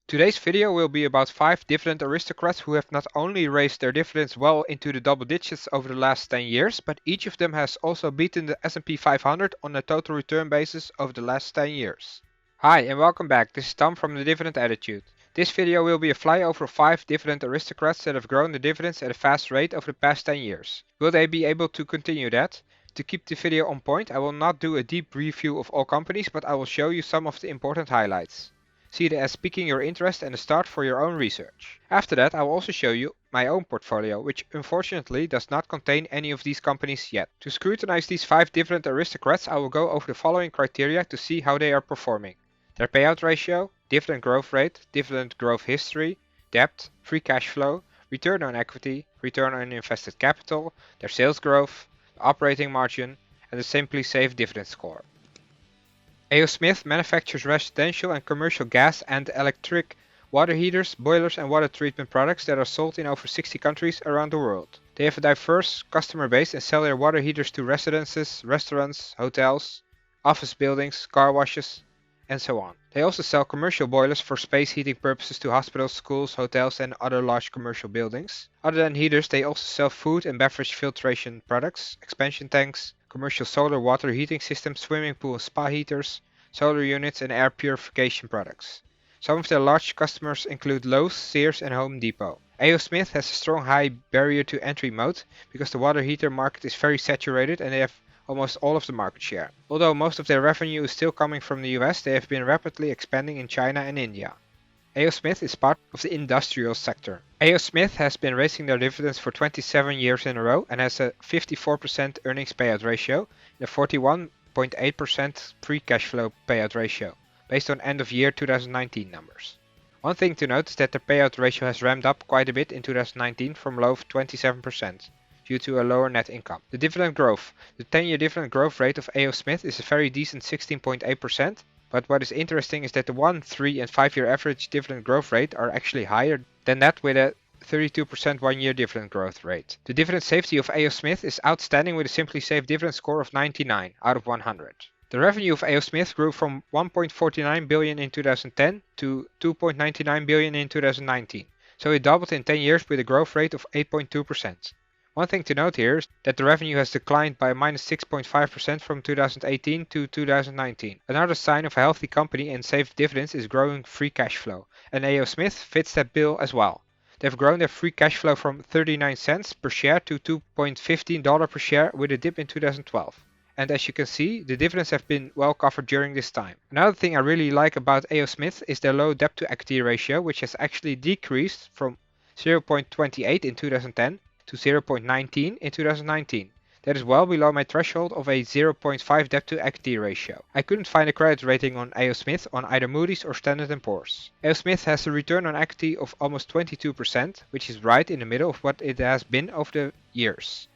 Today's video will be about 5 dividend aristocrats who have not only raised their dividends well into the double digits over the last 10 years, but each of them has also beaten the S&P 500 on a total return basis over the last 10 years. Hi and welcome back, this is Tom from the Dividend Attitude. This video will be a flyover of 5 dividend aristocrats that have grown the dividends at a fast rate over the past 10 years. Will they be able to continue that? To keep the video on point, I will not do a deep review of all companies, but I will show you some of the important highlights. See it as piquing your interest and a start for your own research. After that, I will also show you my own portfolio, which unfortunately does not contain any of these companies yet. To scrutinize these 5 dividend aristocrats, I will go over the following criteria to see how they are performing. Their payout ratio, dividend growth rate, dividend growth history, debt, free cash flow, return on equity, return on invested capital, their sales growth, the operating margin, and the Simply Safe dividend score. A.O. Smith manufactures residential and commercial gas and electric water heaters, boilers and water treatment products that are sold in over 60 countries around the world. They have a diverse customer base and sell their water heaters to residences, restaurants, hotels, office buildings, car washes, and so on. They also sell commercial boilers for space heating purposes to hospitals, schools, hotels and other large commercial buildings. Other than heaters, they also sell food and beverage filtration products, expansion tanks, commercial solar water heating systems, swimming pool and spa heaters, solar units and air purification products. Some of their large customers include Lowe, Sears and Home Depot. A.O. Smith has a strong high barrier to entry moat because the water heater market is very saturated and they have almost all of the market share. Although most of their revenue is still coming from the US, they have been rapidly expanding in China and India. A.O. Smith is part of the industrial sector. A.O. Smith has been raising their dividends for 27 years in a row and has a 54% earnings payout ratio and a 41.8% free cash flow payout ratio, based on end of year 2019 numbers. One thing to note is that their payout ratio has ramped up quite a bit in 2019 from low of 27%. Due to a lower net income. The dividend growth. The 10-year dividend growth rate of A.O. Smith is a very decent 16.8%, but what is interesting is that the 1, 3 and 5-year average dividend growth rate are actually higher than that with a 32% 1-year dividend growth rate. The dividend safety of A.O. Smith is outstanding with a Simply Safe dividend score of 99 out of 100. The revenue of A.O. Smith grew from 1.49 billion in 2010 to 2.99 billion in 2019, so it doubled in 10 years with a growth rate of 8.2%. One thing to note here is that the revenue has declined by minus 6.5% from 2018 to 2019. Another sign of a healthy company and safe dividends is growing free cash flow, and A.O. Smith fits that bill as well. They've grown their free cash flow from 39 cents per share to $2.15 per share with a dip in 2012. And as you can see, the dividends have been well covered during this time. Another thing I really like about A.O. Smith is their low debt to equity ratio, which has actually decreased from 0.28 in 2010 to 0.19 in 2019. That is well below my threshold of a 0.5 debt to equity ratio. I couldn't find a credit rating on A.O. Smith on either Moody's or Standard & Poor's. A.O. Smith has a return on equity of almost 22%, which is right in the middle of what it has been over the years.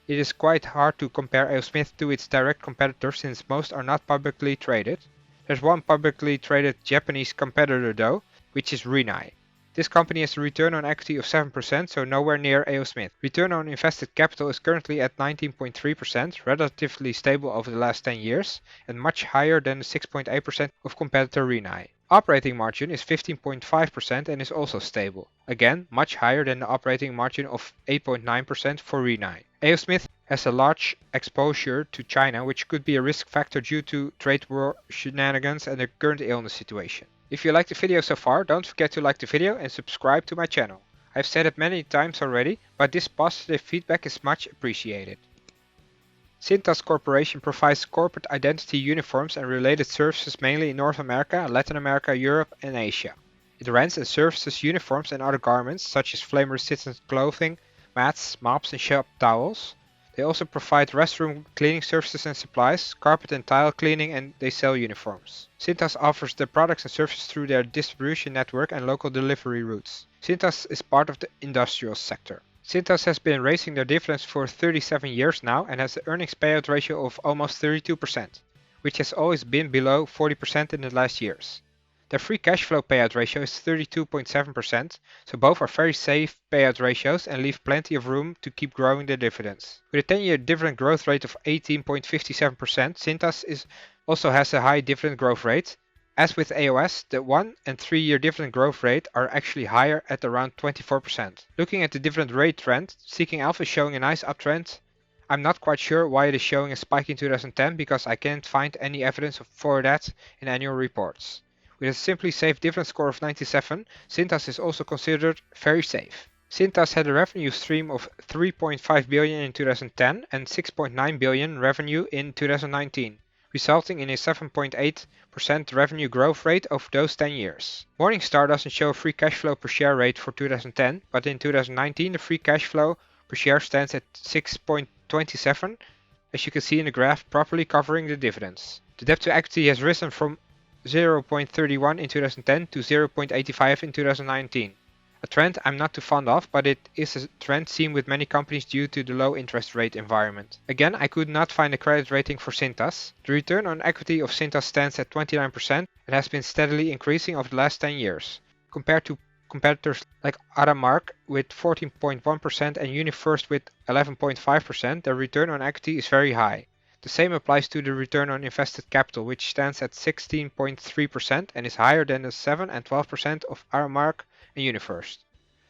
It is quite hard to compare A.O. Smith to its direct competitors since most are not publicly traded. There's one publicly traded Japanese competitor though, which is Rinnai. This company has a return on equity of 7%, so nowhere near A.O. Smith. Return on invested capital is currently at 19.3%, relatively stable over the last 10 years, and much higher than the 6.8% of competitor Rinnai. Operating margin is 15.5% and is also stable. Again, much higher than the operating margin of 8.9% for Rinnai. A.O. Smith has a large exposure to China, which could be a risk factor due to trade war shenanigans and the current illness situation. If you liked the video so far, don't forget to like the video and subscribe to my channel. I've said it many times already, but this positive feedback is much appreciated. Cintas Corporation provides corporate identity uniforms and related services mainly in North America, Latin America, Europe and Asia. It rents and services uniforms and other garments such as flame-resistant clothing, mats, mops and shop towels. They also provide restroom cleaning services and supplies, carpet and tile cleaning, and they sell uniforms. Cintas offers their products and services through their distribution network and local delivery routes. Cintas is part of the industrial sector. Cintas has been raising their dividends for 37 years now and has an earnings payout ratio of almost 32%, which has always been below 40% in the last years. Their free cash flow payout ratio is 32.7%, so both are very safe payout ratios and leave plenty of room to keep growing their dividends. With a 10-year dividend growth rate of 18.57%, Cintas also has a high dividend growth rate As with AOS, the 1 and 3 year dividend growth rate are actually higher at around 24%. Looking at the dividend rate trend, SeekingAlpha is showing a nice uptrend. I'm not quite sure why it is showing a spike in 2010 because I can't find any evidence for that in annual reports. With a simply safe dividend score of 97, Cintas is also considered very safe. Cintas had a revenue stream of 3.5 billion in 2010 and 6.9 billion revenue in 2019, resulting in a 7.8% revenue growth rate over those 10 years. Morningstar doesn't show a free cash flow per share rate for 2010, but in 2019 the free cash flow per share stands at 6.27, as you can see in the graph, properly covering the dividends. The debt to equity has risen from 0.31 in 2010 to 0.85 in 2019. A trend I'm not too fond of, but it is a trend seen with many companies due to the low interest rate environment. Again, I could not find a credit rating for Cintas. The return on equity of Cintas stands at 29% and has been steadily increasing over the last 10 years. Compared to competitors like Aramark with 14.1% and UniFirst with 11.5%, their return on equity is very high. The same applies to the return on invested capital, which stands at 16.3% and is higher than the 7 and 12% of Aramark and UniFirst.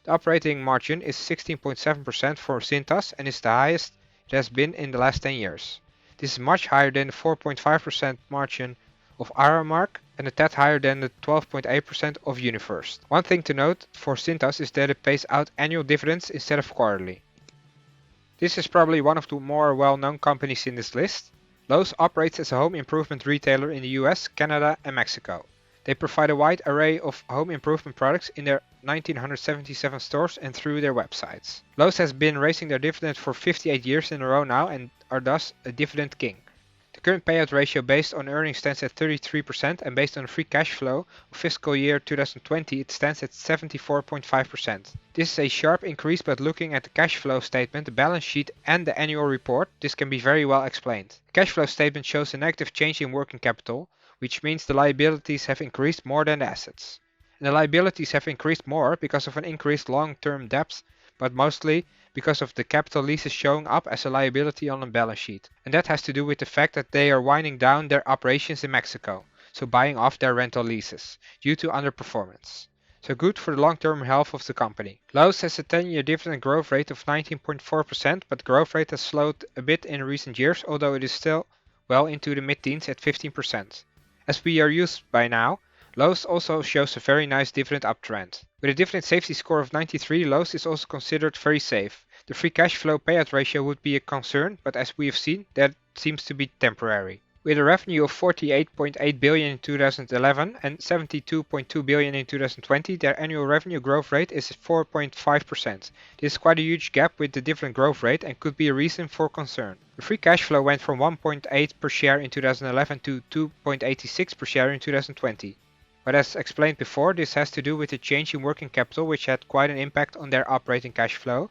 The operating margin is 16.7% for Cintas and is the highest it has been in the last 10 years. This is much higher than the 4.5% margin of Aramark and a tad higher than the 12.8% of UniFirst. One thing to note for Cintas is that it pays out annual dividends instead of quarterly. This is probably one of the more well-known companies in this list. Lowe operates as a home improvement retailer in the US, Canada and Mexico. They provide a wide array of home improvement products in their 1977 stores and through their websites. Lowe has been raising their dividend for 58 years in a row now and are thus a dividend king. The current payout ratio based on earnings stands at 33% and based on free cash flow of fiscal year 2020 it stands at 74.5%. This is a sharp increase, but looking at the cash flow statement, the balance sheet and the annual report, this can be very well explained. The cash flow statement shows a negative change in working capital, which means the liabilities have increased more than the assets. And the liabilities have increased more because of an increased long-term debt, but mostly because of the capital leases showing up as a liability on the balance sheet. And that has to do with the fact that they are winding down their operations in Mexico, so buying off their rental leases, due to underperformance. So good for the long-term health of the company. Lowe has a 10-year dividend growth rate of 19.4%, but the growth rate has slowed a bit in recent years, although it is still well into the mid-teens at 15%. As we are used by now, Lowe also shows a very nice dividend uptrend. With a dividend safety score of 93, Lowe is also considered very safe. The free cash flow payout ratio would be a concern, but as we have seen, that seems to be temporary. With a revenue of 48.8 billion in 2011 and 72.2 billion in 2020, their annual revenue growth rate is 4.5%. This is quite a huge gap with the dividend growth rate and could be a reason for concern. The free cash flow went from 1.8 per share in 2011 to 2.86 per share in 2020. But as explained before, this has to do with the change in working capital, which had quite an impact on their operating cash flow,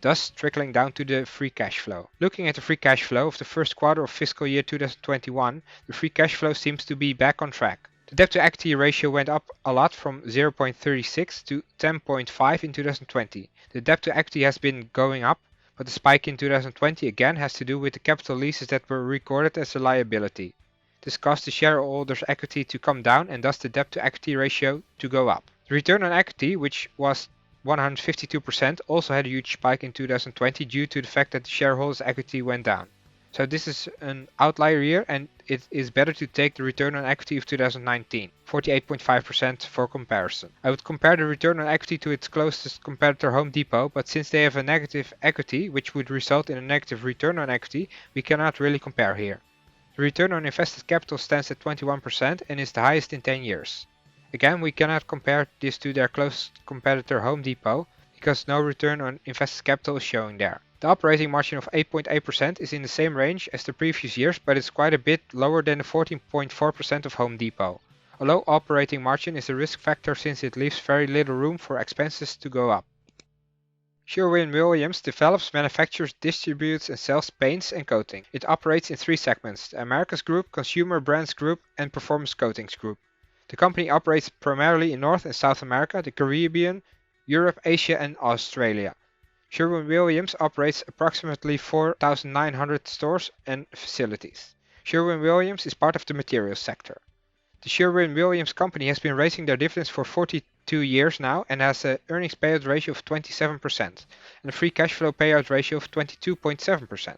thus trickling down to the free cash flow. Looking at the free cash flow of the first quarter of fiscal year 2021, the free cash flow seems to be back on track. The debt to equity ratio went up a lot from 0.36 to 10.5 in 2020. The debt to equity has been going up, but the spike in 2020 again has to do with the capital leases that were recorded as a liability. This caused the shareholders' equity to come down and thus the debt to equity ratio to go up. The return on equity, which was 152%, also had a huge spike in 2020 due to the fact that the shareholders' equity went down. So this is an outlier year and it is better to take the return on equity of 2019, 48.5% for comparison. I would compare the return on equity to its closest competitor Home Depot, but since they have a negative equity, which would result in a negative return on equity, we cannot really compare here. The return on invested capital stands at 21% and is the highest in 10 years. Again, we cannot compare this to their closest competitor Home Depot because no return on invested capital is showing there. The operating margin of 8.8% is in the same range as the previous years, but it's quite a bit lower than the 14.4% of Home Depot. A low operating margin is a risk factor since it leaves very little room for expenses to go up. Sherwin Williams develops, manufactures, distributes and sells paints and coating. It operates in three segments: the Americas Group, Consumer Brands Group and Performance Coatings Group. The company operates primarily in North and South America, the Caribbean, Europe, Asia and Australia. Sherwin Williams operates approximately 4,900 stores and facilities. Sherwin Williams is part of the materials sector. The Sherwin Williams company has been raising their dividends for 42 years now and has an earnings payout ratio of 27% and a free cash flow payout ratio of 22.7%.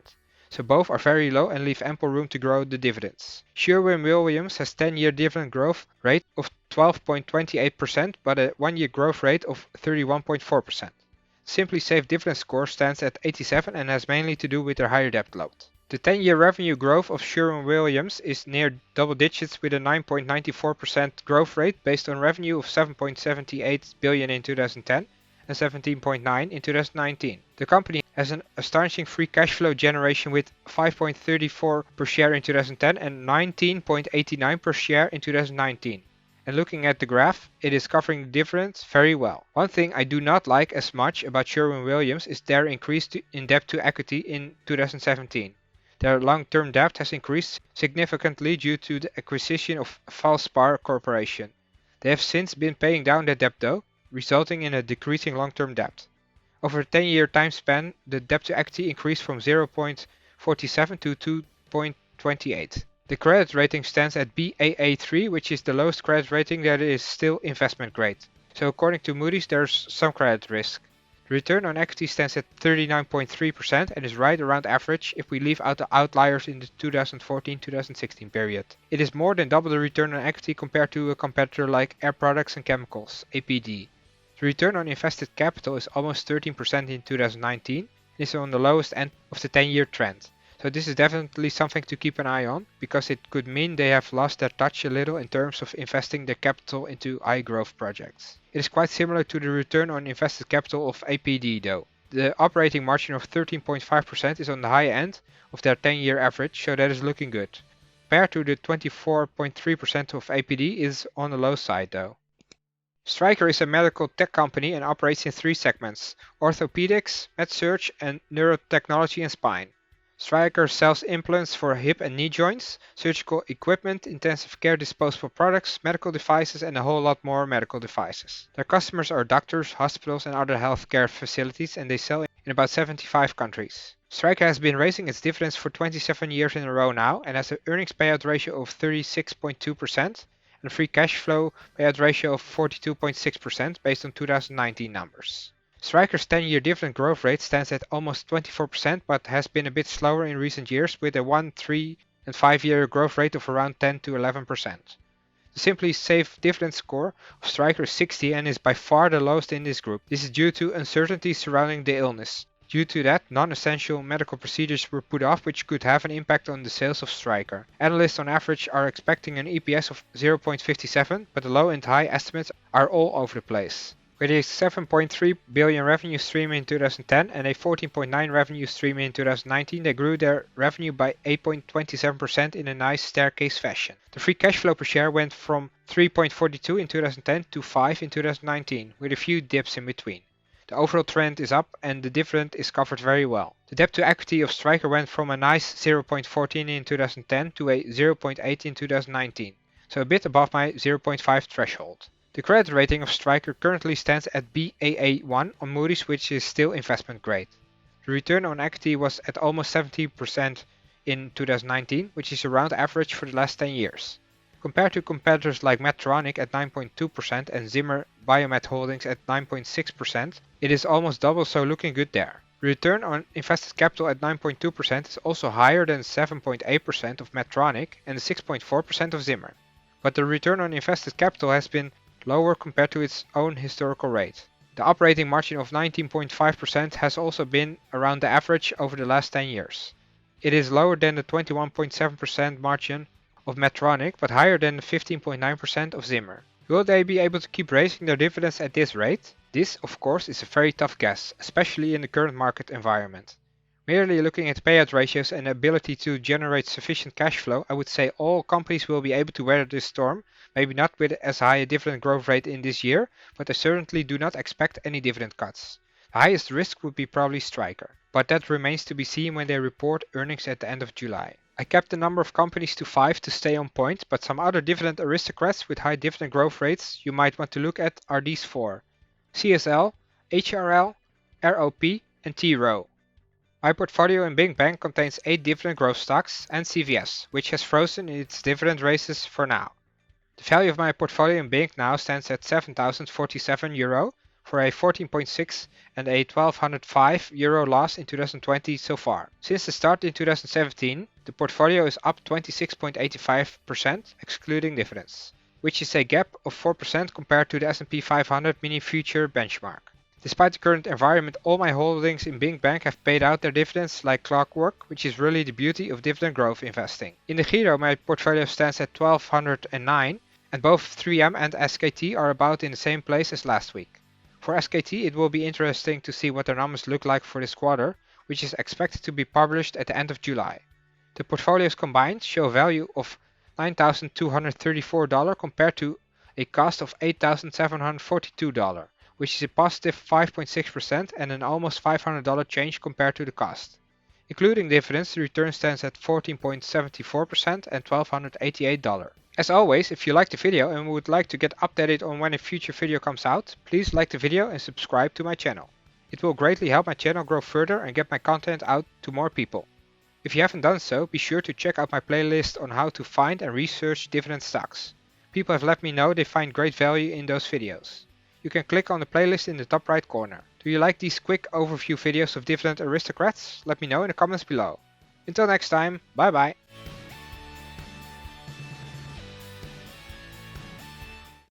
So both are very low and leave ample room to grow the dividends. Sherwin Williams has 10-year dividend growth rate of 12.28% but a 1-year growth rate of 31.4%. Simply Safe dividend score stands at 87 and has mainly to do with their higher debt load. The 10-year revenue growth of Sherwin Williams is near double digits with a 9.94% growth rate based on revenue of 7.78 billion in 2010 and 17.9 in 2019. The company has an astonishing free cash flow generation with 5.34 per share in 2010 and 19.89 per share in 2019. And looking at the graph, it is covering the dividends very well. One thing I do not like as much about Sherwin Williams is their increase in debt to equity in 2017. Their long-term debt has increased significantly due to the acquisition of Valspar Corporation. They have since been paying down their debt though, resulting in a decreasing long-term debt. Over a 10-year time span, the debt to equity increased from 0.47 to 2.28. The credit rating stands at Baa3, which is the lowest credit rating that is still investment grade. So according to Moody's, there's some credit risk. The return on equity stands at 39.3% and is right around average if we leave out the outliers in the 2014-2016 period. It is more than double the return on equity compared to a competitor like Air Products and Chemicals, APD. The return on invested capital is almost 13% in 2019 and is on the lowest end of the 10-year trend. So this is definitely something to keep an eye on, because it could mean they have lost their touch a little in terms of investing their capital into high growth projects. It is quite similar to the return on invested capital of APD though. The operating margin of 13.5% is on the high end of their 10-year average, so that is looking good. Compared to the 24.3% of APD is on the low side though. Stryker is a medical tech company and operates in 3 segments: orthopedics, med-surg and neurotechnology and spine. Stryker sells implants for hip and knee joints, surgical equipment, intensive care disposable products, medical devices and a whole lot more medical devices. Their customers are doctors, hospitals and other healthcare facilities, and they sell in about 75 countries. Stryker has been raising its dividends for 27 years in a row now and has an earnings payout ratio of 36.2% and a free cash flow payout ratio of 42.6% based on 2019 numbers. Stryker's 10-year dividend growth rate stands at almost 24% but has been a bit slower in recent years with a 1, 3 and 5-year growth rate of around 10 to 11%. The Simply Safe dividend score of Stryker is 60 and is by far the lowest in this group. This is due to uncertainty surrounding the illness. Due to that, non-essential medical procedures were put off, which could have an impact on the sales of Stryker. Analysts on average are expecting an EPS of 0.57, but the low and high estimates are all over the place. With a 7.3 billion revenue stream in 2010 and a 14.9 revenue stream in 2019, they grew their revenue by 8.27% in a nice staircase fashion. The free cash flow per share went from 3.42 in 2010 to 5 in 2019, with a few dips in between. The overall trend is up and the dividend is covered very well. The debt to equity of Stryker went from a nice 0.14 in 2010 to a 0.8 in 2019, so a bit above my 0.5 threshold. The credit rating of Stryker currently stands at Baa1 on Moody's, which is still investment grade. The return on equity was at almost 70% in 2019, which is around average for the last 10 years. Compared to competitors like Medtronic at 9.2% and Zimmer Biomet Holdings at 9.6%, it is almost double, so looking good there. The return on invested capital at 9.2% is also higher than 7.8% of Medtronic and 6.4% of Zimmer. But the return on invested capital has been lower compared to its own historical rate. The operating margin of 19.5% has also been around the average over the last 10 years. It is lower than the 21.7% margin of Medtronic, but higher than the 15.9% of Zimmer. Will they be able to keep raising their dividends at this rate? This, of course, is a very tough guess, especially in the current market environment. Merely looking at payout ratios and ability to generate sufficient cash flow, I would say all companies will be able to weather this storm, maybe not with as high a dividend growth rate in this year, but I certainly do not expect any dividend cuts. The highest risk would be probably Stryker, but that remains to be seen when they report earnings at the end of July. I kept the number of companies to 5 to stay on point, but some other dividend aristocrats with high dividend growth rates you might want to look at are these 4: CSL, HRL, ROP and T Rowe. My portfolio in Big Bang contains 8 dividend growth stocks and CVS, which has frozen its dividend raises for now. The value of my portfolio in Bing now stands at €7,047 for a 14.6 and a 1,205 euro loss in 2020 so far. Since the start in 2017, the portfolio is up 26.85% excluding dividends, which is a gap of 4% compared to the S&P 500 mini future benchmark. Despite the current environment, all my holdings in Bing Bank have paid out their dividends like clockwork, which is really the beauty of dividend growth investing. In the Giro, my portfolio stands at 1,209, and both 3M and SKT are about in the same place as last week. For SKT, it will be interesting to see what their numbers look like for this quarter, which is expected to be published at the end of July. The portfolios combined show a value of $9,234 compared to a cost of $8,742. Which is a positive 5.6% and an almost $500 change compared to the cost. Including dividends, the return stands at 14.74% and $1,288. As always, if you liked the video and would like to get updated on when a future video comes out, please like the video and subscribe to my channel. It will greatly help my channel grow further and get my content out to more people. If you haven't done so, be sure to check out my playlist on how to find and research dividend stocks. People have let me know they find great value in those videos. You can click on the playlist in the top right corner. Do you like these quick overview videos of dividend aristocrats? Let me know in the comments below. Until next time, bye bye.